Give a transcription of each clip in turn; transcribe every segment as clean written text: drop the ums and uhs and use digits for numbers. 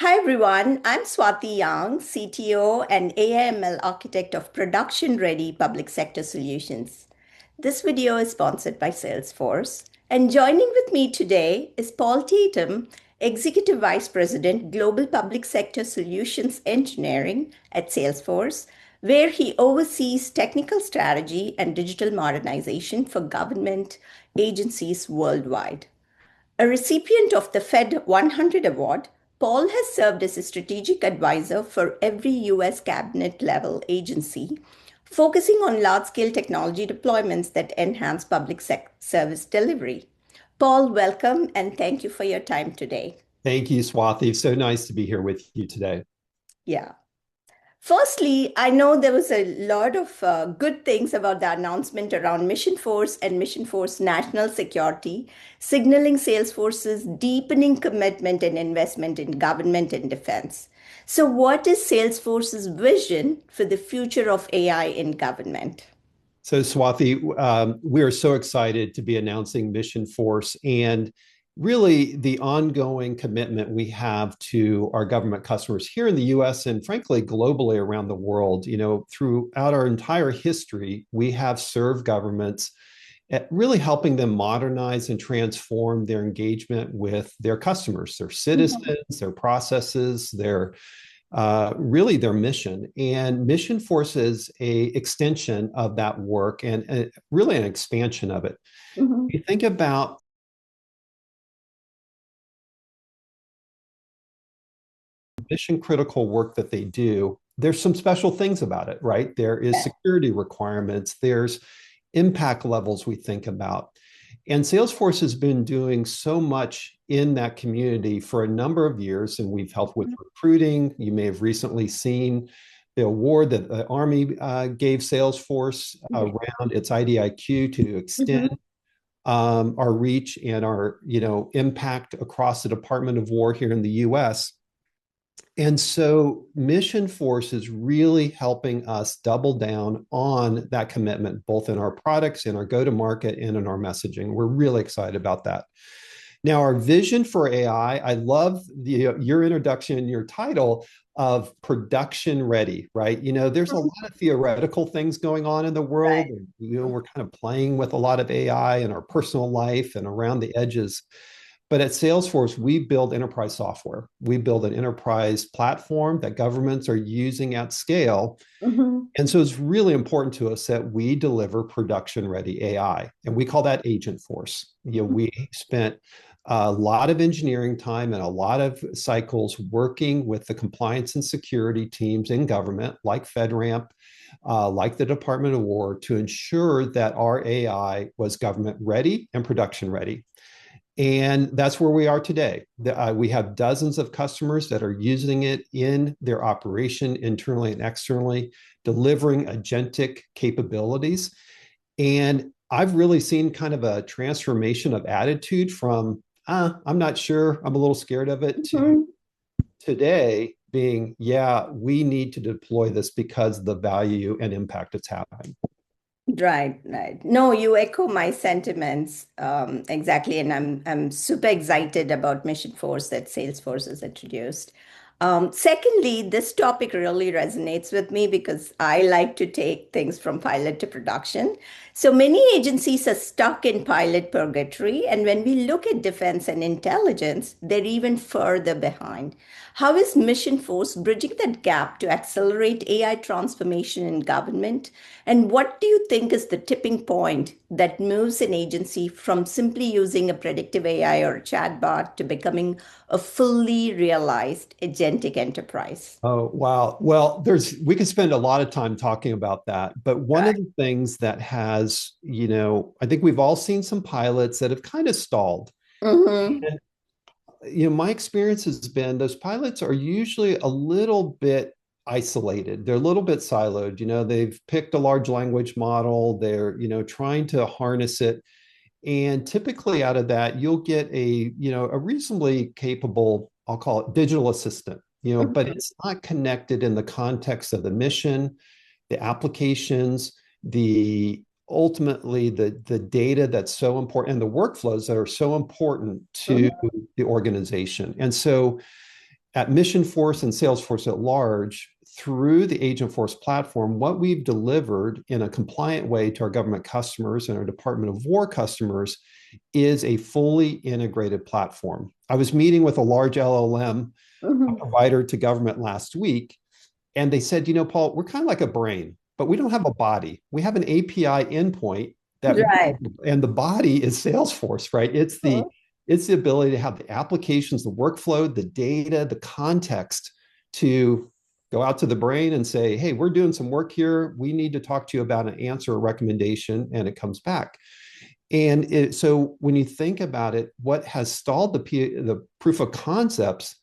Hi everyone, I'm Swati Yang, CTO and AI/ML architect of production-ready public sector solutions. This video is sponsored by Salesforce, and joining with me today is Paul Tatum, Executive Vice President, Global Public Sector Solutions Engineering at Salesforce, where he oversees technical strategy and digital modernization for government agencies worldwide. A recipient of the Fed 100 Award, Paul has served as a strategic advisor for every US cabinet level agency, focusing on large scale technology deployments that enhance public service delivery. Paul, welcome and thank you for your time today. Thank you, Swati. So nice to be here with you today. Yeah. Firstly, I know there was a lot of good things about the announcement around Mission Force and Mission Force National Security, signaling Salesforce's deepening commitment and investment in government and defense. So, what is Salesforce's vision for the future of AI in government? So, Swati, we are so excited to be announcing Mission Force and really the ongoing commitment we have to our government customers here in the US and frankly, globally around the world. You know, throughout our entire history, we have served governments at really helping them modernize and transform their engagement with their customers, their citizens, their processes, really their mission. And Mission Force is a extension of that work and really an expansion of it. Mhm. You think about mission critical work that they do, there's some special things about it, right? There is security requirements, there's impact levels we think about. And Salesforce has been doing so much in that community for a number of years, and we've helped with recruiting. You may have recently seen the award that the Army gave Salesforce around its IDIQ to extend our reach and our impact across the Department of War here in the U.S. And so Mission Force is really helping us double down on that commitment, both in our products, in our go-to-market, and in our messaging. We're really excited about that. Now, our vision for AI, I love your introduction and your title of production ready, right? You know, there's a lot of theoretical things going on in the world. And, we're kind of playing with a lot of AI in our personal life and around the edges. But at Salesforce, we build enterprise software. We build an enterprise platform that governments are using at scale. Mhm. And so it's really important to us that we deliver production-ready AI. And we call that Agent Force. We spent a lot of engineering time and a lot of cycles working with the compliance and security teams in government, like FedRAMP, like the Department of War, to ensure that our AI was government ready and production ready. And that's where we are today. We have dozens of customers that are using it in their operation internally and externally, delivering agentic capabilities. And I've really seen kind of a transformation of attitude from, I'm not sure, I'm a little scared of it, to Mhm. today being, yeah, we need to deploy this because of the value and impact it's having. Right, right. No, you echo my sentiments exactly, and I'm super excited about Mission Force that Salesforce has introduced. Secondly, this topic really resonates with me because I like to take things from pilot to production. So many agencies are stuck in pilot purgatory, and when we look at defense and intelligence, they're even further behind. How is Mission Force bridging that gap to accelerate AI transformation in government? And what do you think is the tipping point that moves an agency from simply using a predictive AI or a chatbot to becoming a fully realized agentic enterprise? Oh, wow. Well, we could spend a lot of time talking about that. But one of Right. the things that has, I think we've all seen some pilots that have kind of stalled. Mm-hmm. And, my experience has been those pilots are usually a little bit isolated. They're a little bit siloed. They've picked a large language model. They're, trying to harness it. And typically out of that, you'll get a reasonably capable, I'll call it digital assistant, but it's not connected in the context of the mission, the applications, the ultimately the data that's so important and the workflows that are so important to Mm-hmm. the organization. And so at Mission Force and Salesforce at large, through the Agent Force platform, what we've delivered in a compliant way to our government customers and our Department of War customers is a fully integrated platform. I was meeting with a large LLM Mhm. provider to government last week, and they said, Paul, we're kind of like a brain, but we don't have a body. We have an API endpoint that, Right. and the body is Salesforce, right? It's the ability to have the applications, the workflow, the data, the context to go out to the brain and say, hey, we're doing some work here. We need to talk to you about an answer or recommendation, and it comes back. So when you think about it, what has stalled the proof of concepts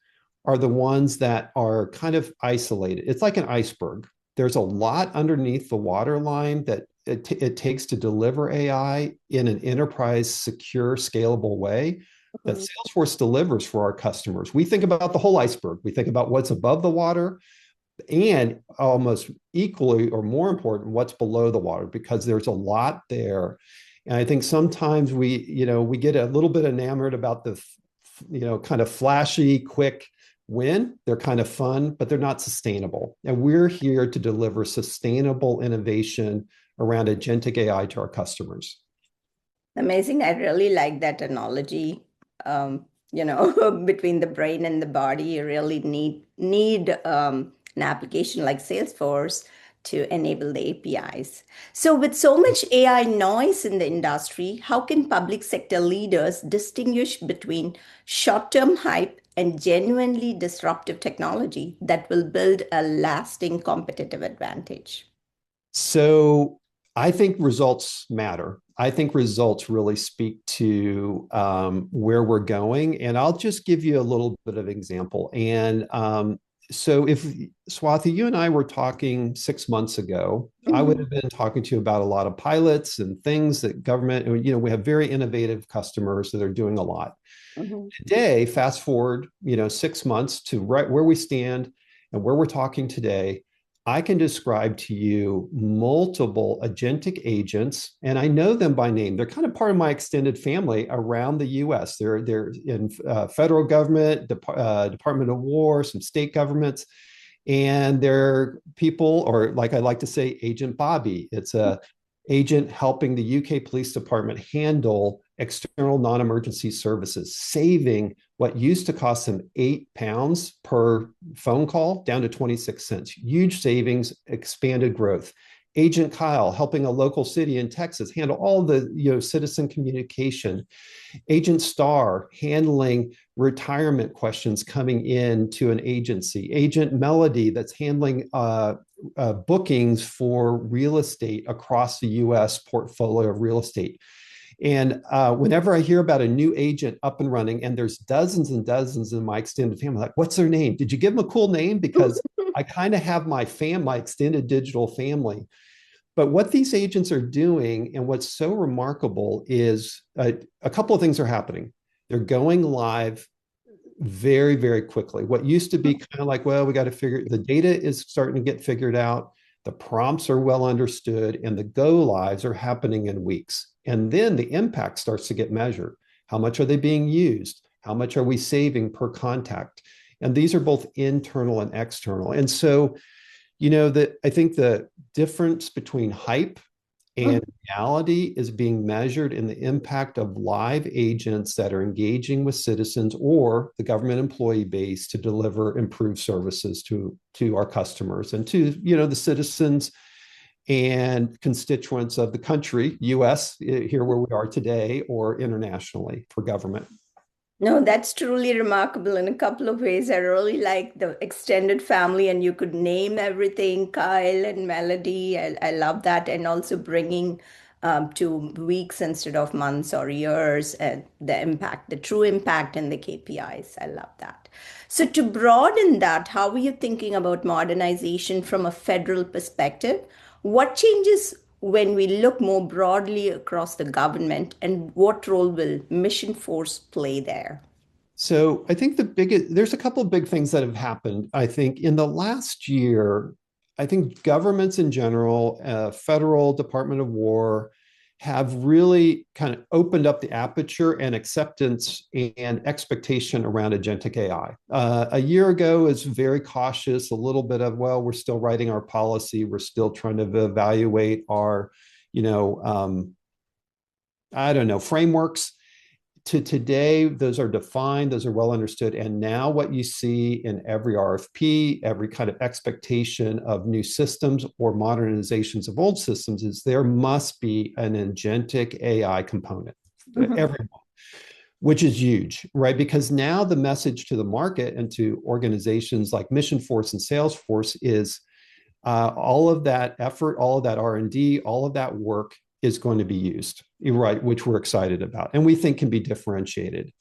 are the ones that are kind of isolated. It's like an iceberg. There's a lot underneath the waterline that it takes to deliver AI in an enterprise secure, scalable way that Mhm. Salesforce delivers for our customers. We think about the whole iceberg. We think about what's above the water, and almost equally or more important, what's below the water, because there's a lot there. And I think sometimes we get a little bit enamored about the kind of flashy, quick win. They're kind of fun, but they're not sustainable. And we're here to deliver sustainable innovation around agentic AI to our customers. Amazing. I really like that analogy. Between the brain and the body, you really need an application like Salesforce to enable the APIs. So, with so much AI noise in the industry, how can public sector leaders distinguish between short-term hype and genuinely disruptive technology that will build a lasting competitive advantage? So I think results matter. I think results really speak to where we're going. And I'll just give you a little bit of example. And so if Swati, you and I were talking 6 months ago, I would Mhm. have been talking to you about a lot of pilots and things that government, we have very innovative customers that are doing a lot. Mhm. Today, fast forward, 6 months to right where we stand and where we're talking today, I can describe to you multiple agentic agents, and I know them by name. They're kind of part of my extended family around the U.S. They're in federal government, Department of War, some state governments, and they're people, or like I like to say, Agent Bobby. It's a agent helping the UK Police Department handle external non-emergency services, saving what used to cost them £8 per phone call down to 26 cents. Huge savings, expanded growth. Agent Kyle helping a local city in Texas handle all the citizen communication. Agent Star handling retirement questions coming in to an agency. Agent Melody that's handling bookings for real estate across the US portfolio of real estate. And whenever I hear about a new agent up and running, and there's dozens and dozens in my extended family, like, what's their name? Did you give them a cool name? Because I kind of have my extended digital family. But what these agents are doing, and what's so remarkable, is a couple of things are happening. They're going live very, very quickly. What used to be kind of like, well, we got to figure the data is starting to get figured out, the prompts are well understood, and the go lives are happening in weeks. And then the impact starts to get measured. How much are they being used? How much are we saving per contact? And these are both internal and external. And so, that I think the difference between hype and reality is being measured in the impact of live agents that are engaging with citizens or the government employee base to deliver improved services to our customers and to the citizens and constituents of the country, US, here where we are today, or internationally for government. No, that's truly remarkable in a couple of ways. I really like the extended family, and you could name everything Kyle and Melody. I love that. And also bringing to weeks instead of months or years, and the impact, the true impact and the KPIs. I love that. So, to broaden that, how are you thinking about modernization from a federal perspective? What changes when we look more broadly across the government, and what role will Mission Force play there? So I think there's a couple of big things that have happened. I think in the last year, I think governments in general, federal Department of War, have really kind of opened up the aperture and acceptance and expectation around agentic AI. A year ago is very cautious, a little bit of, well, we're still writing our policy, we're still trying to evaluate our, you know, I don't know, frameworks. To today, those are defined, those are well understood. And now what you see in every RFP, every kind of expectation of new systems or modernizations of old systems is there must be an agentic AI component. Mm-hmm. Everyone, which is huge, right? Because now the message to the market and to organizations like Mission Force and Salesforce is all of that effort, all of that R&D, all of that work is going to be used, right? Which we're excited about and we think can be differentiated.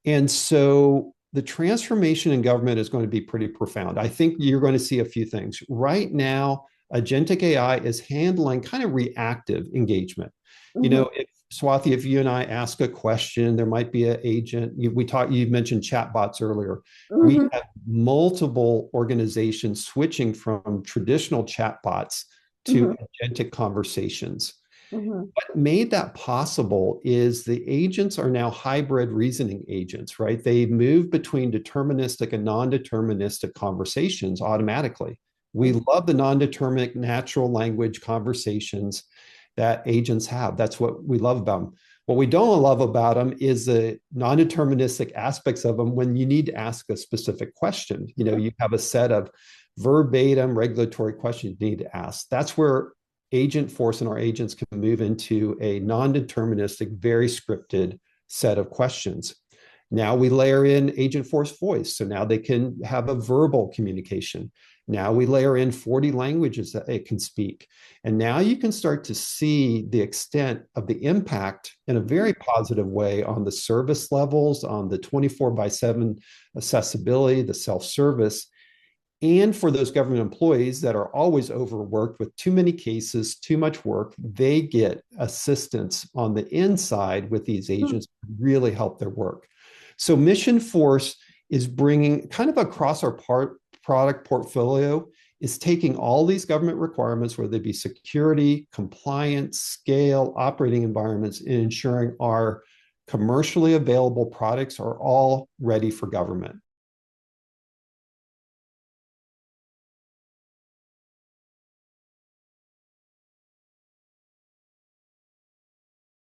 And so the transformation in government is going to be pretty profound. I think you're going to see a few things. Right now, agentic AI is handling kind of reactive engagement. Mm-hmm. If Swathi, if you and I ask a question, there might be an agent. You mentioned chatbots earlier. We Mm-hmm. have multiple organizations switching from traditional chatbots to Mm-hmm. agentic conversations. Mm-hmm. What made that possible is the agents are now hybrid reasoning agents, right? They move between deterministic and non-deterministic conversations automatically. We love the non-determinate natural language conversations that agents have. That's what we love about them. What we don't love about them is the non-deterministic aspects of them when you need to ask a specific question. You have a set of verbatim regulatory questions you need to ask. That's where agent force and our agents can move into a non-deterministic, very scripted set of questions. Now we layer in agent force voice. So now they can have a verbal communication. Now we layer in 40 languages that it can speak. And now you can start to see the extent of the impact in a very positive way on the service levels, on the 24/7 accessibility, the self-service, and for those government employees that are always overworked with too many cases, too much work, they get assistance on the inside with these agents to really help their work. So Mission Force is bringing kind of across our product portfolio, is taking all these government requirements, whether they be security, compliance, scale, operating environments, and ensuring our commercially available products are all ready for government.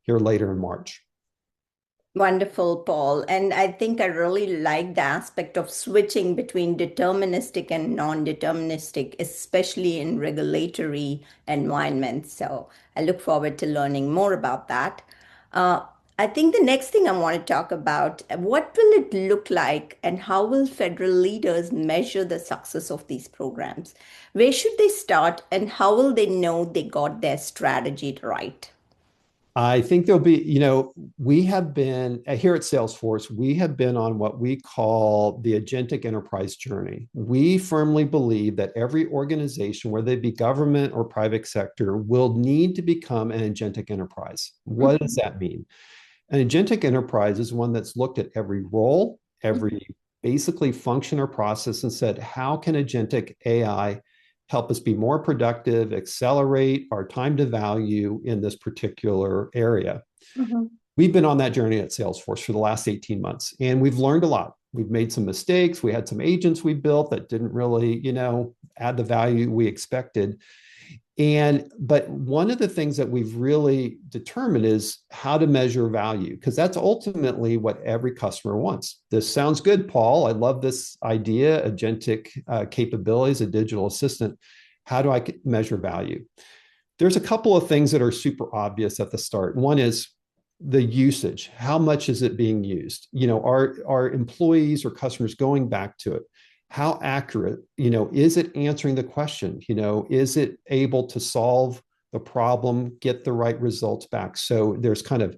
Here later in March. Wonderful, Paul. And I think I really like the aspect of switching between deterministic and non-deterministic, especially in regulatory environments. So I look forward to learning more about that. Uh, I think the next thing I want to talk about, what will it look like and how will federal leaders measure the success of these programs? Where should they start and how will they know they got their strategy right? I think there'll be, we have been here at Salesforce, we have been on what we call the agentic enterprise journey. We firmly believe that every organization, whether they be government or private sector, will need to become an agentic enterprise. What does that mean? An agentic enterprise is one that's looked at every role, every basically function or process and said, how can agentic AI help us be more productive, accelerate our time to value in this particular area? Mhm. We've been on that journey at Salesforce for the last 18 months, and we've learned a lot. We've made some mistakes. We had some agents we built that didn't really, add the value we expected. But one of the things that we've really determined is how to measure value, because that's ultimately what every customer wants. This sounds good, Paul. I love this idea, agentic capabilities, a digital assistant. How do I measure value? There's a couple of things that are super obvious at the start. One is the usage. How much is it being used? Are employees or customers going back to it? How accurate, is it answering the question? Is it able to solve the problem, get the right results back? So there's kind of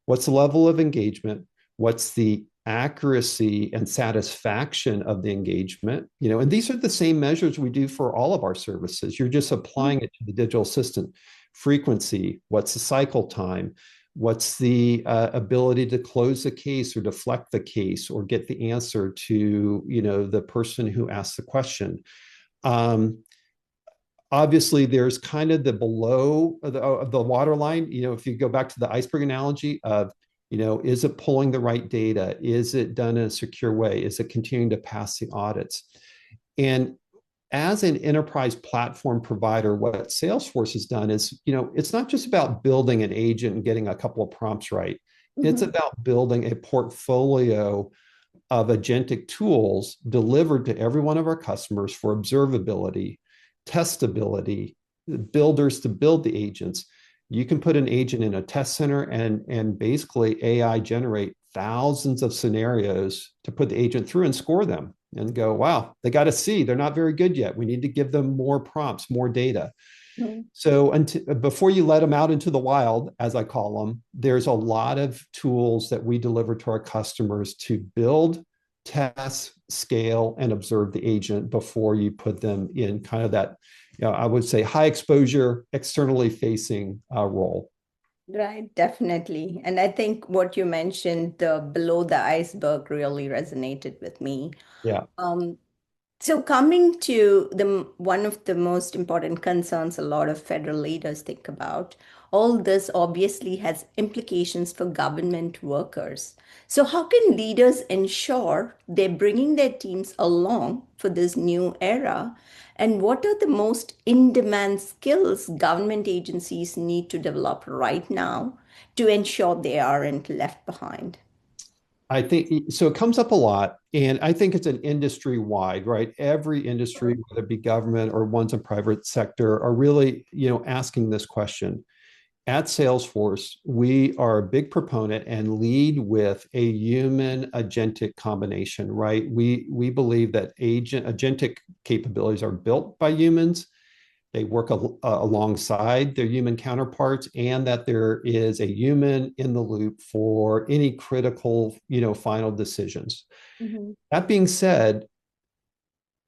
what's the level of engagement? What's the accuracy and satisfaction of the engagement? And these are the same measures we do for all of our services. You're just applying it to the digital assistant. Frequency, what's the cycle time? What's the ability to close the case or deflect the case or get the answer to the person who asked the question? Obviously, there's kind of the below the waterline. If you go back to the iceberg analogy of, is it pulling the right data? Is it done in a secure way? Is it continuing to pass the audits? And as an enterprise platform provider, what Salesforce has done is, it's not just about building an agent and getting a couple of prompts right. It's Mhm. about building a portfolio of agentic tools delivered to every one of our customers for observability, testability, builders to build the agents. You can put an agent in a test center and basically AI generate thousands of scenarios to put the agent through and score them and go, wow, they got a C. They're not very good yet. We need to give them more prompts, more data. Mhm. So before you let them out into the wild, as I call them, there's a lot of tools that we deliver to our customers to build, test, scale, and observe the agent before you put them in kind of that, I would say high exposure, externally facing role. Right, definitely. And I think what you mentioned, the below the iceberg, really resonated with me. Yeah. Um, So coming to the one of the most important concerns a lot of federal leaders think about, all this obviously has implications for government workers. So how can leaders ensure they're bringing their teams along for this new era? And what are the most in-demand skills government agencies need to develop right now to ensure they aren't left behind? I think so. It comes up a lot, and I think it's an industry wide, right? Every industry, whether it be government or ones in private sector, are really, asking this question. At Salesforce, we are a big proponent and lead with a human agentic combination, right? We believe that agentic capabilities are built by humans. They work alongside their human counterparts, and that there is a human in the loop for any critical, final decisions. Mhm. That being said,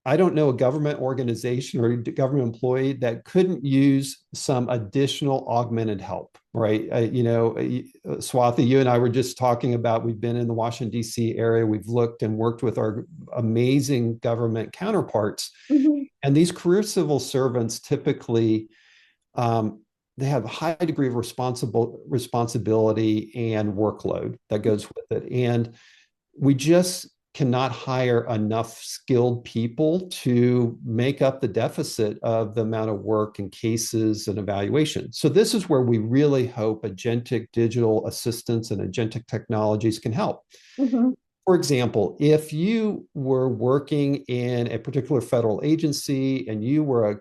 I don't know a government organization or government employee that couldn't use some additional augmented help, right? Swati, you and I were just talking about, we've been in the Washington, D.C. area. We've looked and worked with our amazing government counterparts. Mhm. And these career civil servants typically, um, they have a high degree of responsibility and workload that goes with it. And we just cannot hire enough skilled people to make up the deficit of the amount of work and cases and evaluation. So this is where we really hope agentic digital assistants and agentic technologies can help. Mhm. For example, if you were working in a particular federal agency and you were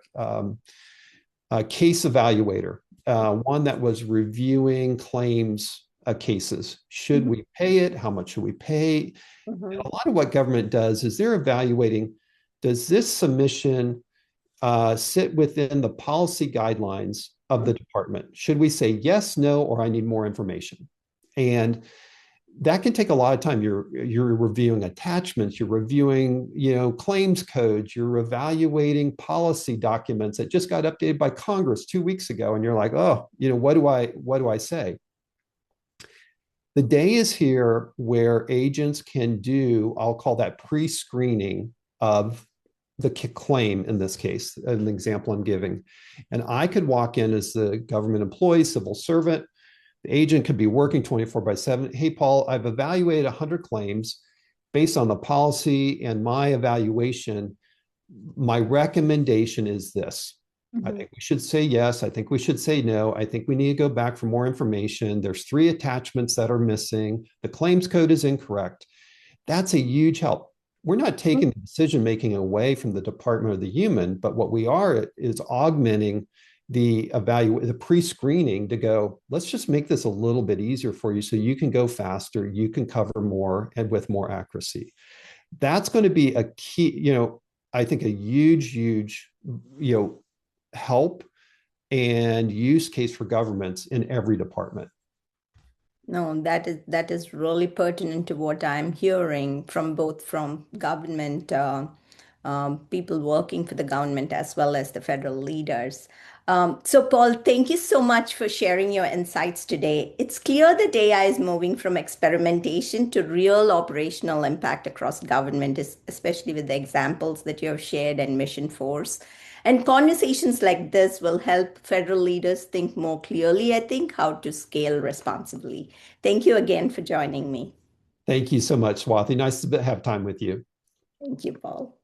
a case evaluator, one that was reviewing claims cases. Should Mhm. we pay it? How much should we pay? And Mhm. a lot of what government does is they're evaluating, does this submission sit within the policy guidelines of the department? Should we say yes, no, or I need more information? And that can take a lot of time. You're reviewing attachments, you're reviewing, claims codes, you're evaluating policy documents that just got updated by Congress 2 weeks ago, and you're like, oh, what do I say? The day is here where agents can do, I'll call that pre-screening of the claim in this case, an example I'm giving. And I could walk in as the government employee, civil servant. The agent could be working 24/7. Hey, Paul, I've evaluated 100 claims based on the policy and my evaluation. My recommendation is this. I Mhm. think we should say yes. I think we should say no. I think we need to go back for more information. There's 3 attachments that are missing. The claims code is incorrect. That's a huge help. We're not taking the decision making away from the department or the human, but what we are is augmenting the pre-screening to go, let's just make this a little bit easier for you so you can go faster, you can cover more and with more accuracy. That's going to be a key, I think a huge, help and use case for governments in every department. No, that is really pertinent to what I'm hearing from both from government people working for the government as well as the federal leaders. So, Paul, thank you so much for sharing your insights today. It's clear that AI is moving from experimentation to real operational impact across government, especially with the examples that you have shared and Mission Force. And conversations like this will help federal leaders think more clearly, I think, how to scale responsibly. Thank you again for joining me. Thank you so much, Swati. Nice to have time with you. Thank you, Paul.